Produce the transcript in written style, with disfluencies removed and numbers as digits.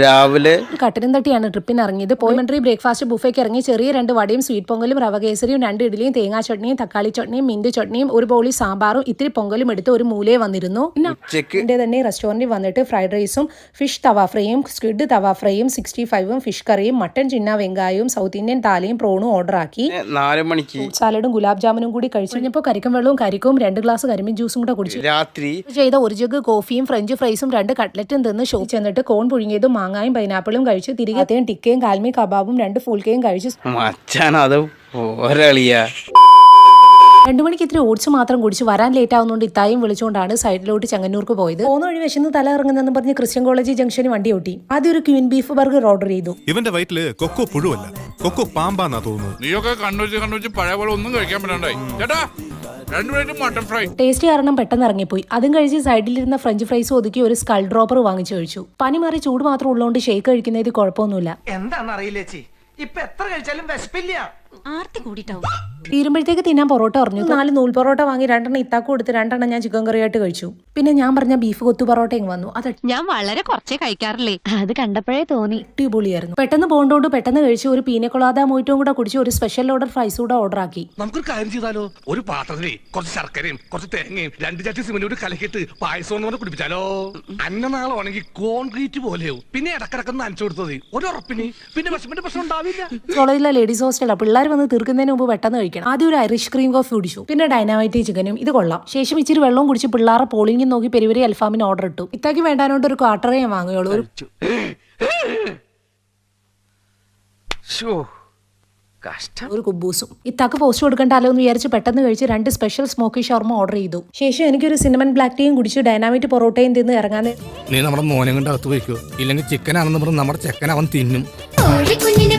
രാവിലെ കട്ടനും തട്ടിയാണ് ട്രിപ്പിന് ഇറങ്ങിയത്. കോളിമെന്ററി ബ്രേക്ക്ഫാസ്റ്റ് ബുഫേക്ക് ഇറങ്ങി ചെറിയ 2 വടയും സ്വീറ്റ് പൊങ്കലും റവ കേസരിയും 2 ഇഡ്ഡലിയും തേങ്ങാ ചട്നിയും തക്കാളി ചട്നിയും മിന്റ് ചട്നിയും ഒരു ബോളി സാമ്പാറും ഇത്തിരി പൊങ്കലും എടുത്ത് ഒരു മൂലയെ വന്നിരുന്നു. പിന്നെ തന്നെ റെസ്റ്റോറന്റിൽ വന്നിട്ട് ഫ്രൈഡ് റൈസും ഫിഷ് തവ ഫ്രൈയും സ്ക്വിഡ് തവ ഫ്രൈയും 65ഉം ഫിഷ് കറിയും മട്ടൻ ചിന്ന വെങ്കായവും സൗത്ത് ഇന്ത്യൻ താലിയും പ്രോണും ഓർഡർ ആക്കി. 4 മണിക്ക് സാലഡും ഗുലാബ് ജാമുനും കൂടി കഴിച്ചു കഴിഞ്ഞപ്പോൾ കരിക്കും വെള്ളവും കരിക്കും 2 ഗ്ലാസ് കരിമീൻ ജ്യൂസും കൂടെ കുടിച്ചു. രാത്രി ചെയ്ത ഒരു ജഗ് കോഫിയും ഫ്രഞ്ച് ഫ്രൈസും 2 കട്ട്ലറ്റും തിന്ന് ഷോ ചെന്നിട്ട് കോൺ പുഴുങ്ങിയതും മാങ്ങായും പൈനാപ്പിളും കഴിച്ചു. തിരികെ ടിക്കയും കാൽമി കബാബും 2 ഫുൾക്കയും കഴിച്ചു. മച്ചാനത് ഒരളിയാ. 2 മണിക്ക് ഇത്തിരി ഓട്സ് മാത്രം കുടിച്ച് വരാൻ ലേറ്റ് ആവുന്നതുകൊണ്ട് ഇത്തായും വിളിച്ചുകൊണ്ടാണ് സൈഡിലോട്ട് ചെങ്ങന്നൂർക്ക് പോയത്. പോകുന്ന വഴി വിശന്ന് തല ഇറങ്ങുന്നെന്ന് പറഞ്ഞ് ക്രിസ്ത്യൻ കോളേജ് ജംഗ്ഷന് വണ്ടി ഓട്ടി. ആദ്യം ഒരു ക്വീൻ ബീഫ് ബർഗർ ഓർഡർ ചെയ്തു. ഇവന്റെ വയറ്റില് കൊക്കോ പുഴുവല്ല, കൊക്കോ പാമ്പാന്നാ തോന്നുന്നത്. നീയൊക്കെ കണ്ണൂച്ച് പഴയ പോലെ ഒന്നും കഴിക്കാൻ പറ്റണ്ടായി ചേട്ടാ. 2 പ്ലേറ്റ് മട്ടൺ ഫ്രൈ. ടേസ്റ്റ് കാരണം പെട്ടെന്ന് ഇറങ്ങിപ്പോയി. അതും കഴിച്ച് സൈഡിലിരുന്ന ഫ്രഞ്ച് ഫ്രൈസ് ഒതുക്കി ഒരു സ്കൾ ഡ്രോപ്പർ വാങ്ങിച്ചു കഴിച്ചു. പനി മാറി ചൂട് മാത്രം ഉള്ളതുകൊണ്ട് ഷേക്ക് കഴിക്കുന്നതിൽ കുഴപ്പമൊന്നുമില്ല. എന്താണെന്നറിയില്ലേച്ചി, ഇപ്പൊ എത്ര കഴിച്ചാലും വിശപ്പില്ല. ആർത്തി കൂടിട്ടാവും. തീരുമ്പോഴത്തേക്ക് തിന്നാൻ പൊറോട്ട പറഞ്ഞു. 4 നൂൽ പൊറോട്ട വാങ്ങി 2 ഇത്താക്ക് കൊടുത്ത് 2 ഞാൻ ചിക്കൻ കറിയായിട്ട് കഴിച്ചു. പിന്നെ ഞാൻ പറഞ്ഞ ബീഫ് കൊത്തു പൊറോട്ടയും വന്നു. അത് ഞാൻ വളരെ കുറച്ചേ കഴിക്കാറില്ലേ, അത് കണ്ടപ്പോഴേ തോന്നി. അടിപൊളിയായിരുന്നു. പെട്ടെന്ന് പോകണ്ടോണ്ട് പെട്ടെന്ന് കഴിച്ചു. ഒരു പീനക്കൊളാത മൊയ്റ്റോയും കൂടെ കുടിച്ച് ഒരു സ്പെഷ്യൽ ഓർഡർ ഫ്രൈസ് കൂടെ ഓർഡർ ആക്കി. നമുക്കൊരു കാര്യം ചെയ്താലോ? ഒരു പാത്രത്തില് കുറച്ച് ശർക്കരയും കുറച്ച് തേങ്ങയും 2 ചട്ടി സിമന്റും കലക്കിട്ട് പായസം എന്ന് പറഞ്ഞ് കുടിപ്പിച്ചാലോ? അന്നനാളാണെങ്കിൽ കോൺക്രീറ്റ് പോലെയോ. പിന്നെ ഇടക്കിടക്ക് നനച്ചു കൊടുത്തത് ഒരു ഉറപ്പിന്. പിന്നെ വിഷമിന്റെ പ്രശ്നം ഉണ്ടാവില്ല. കോളേജിലെ ലേഡീസ് ഹോസ്റ്റലാണ്. പിള്ളേർ വന്ന് തീർക്കുന്നതിന് മുമ്പ് പെട്ടെന്ന് കഴിക്കണം. ആദ്യം ഒരു ഐറിഷ് ക്രീം കോഫി കുടിച്ചു. പിന്നെ ഡൈനാമൈറ്റ് ചിക്കനും. ഇത് കൊള്ളാം. ശേഷം ഇച്ചിരി വെള്ളവും കുടിച്ച് പിള്ളേരെ പോളിംഗും നോക്കി പെരിവരി അൽഫാമിന് ഓർഡർ ഇട്ടു. ഇത്താക്ക് വേണ്ടാനോണ്ട് ഒരു ക്വാർട്ടറേ ഞാൻ വാങ്ങുകയുള്ളൂ. ഒരു കുബൂസും. ഇത്താക്ക് പോസ്റ്റ് കൊടുക്കണ്ടല്ലോ എന്ന് വിചാരിച്ച് പെട്ടെന്ന് കഴിച്ച് 2 സ്പെഷ്യൽ സ്മോക്കി ഷവർമ ഓർഡർ ചെയ്തു. ശേഷം എനിക്കൊരു സിനമൺ ബ്ലാക്ക് ടീയും കുടിച്ച് ഡൈനാമൈറ്റ് പൊറോട്ടയും തിന്ന് ഇറങ്ങാൻ. നീ നമ്മുടെ മോനെ കൊണ്ട് അകത്ത് വയ്ക്കോ, ഇല്ലെങ്കിൽ ചിക്കൻ ആണെന്ന് പറഞ്ഞ് നമ്മുടെ ചെക്കൻ അവൻ തിന്നും. കുഞ്ഞിനെ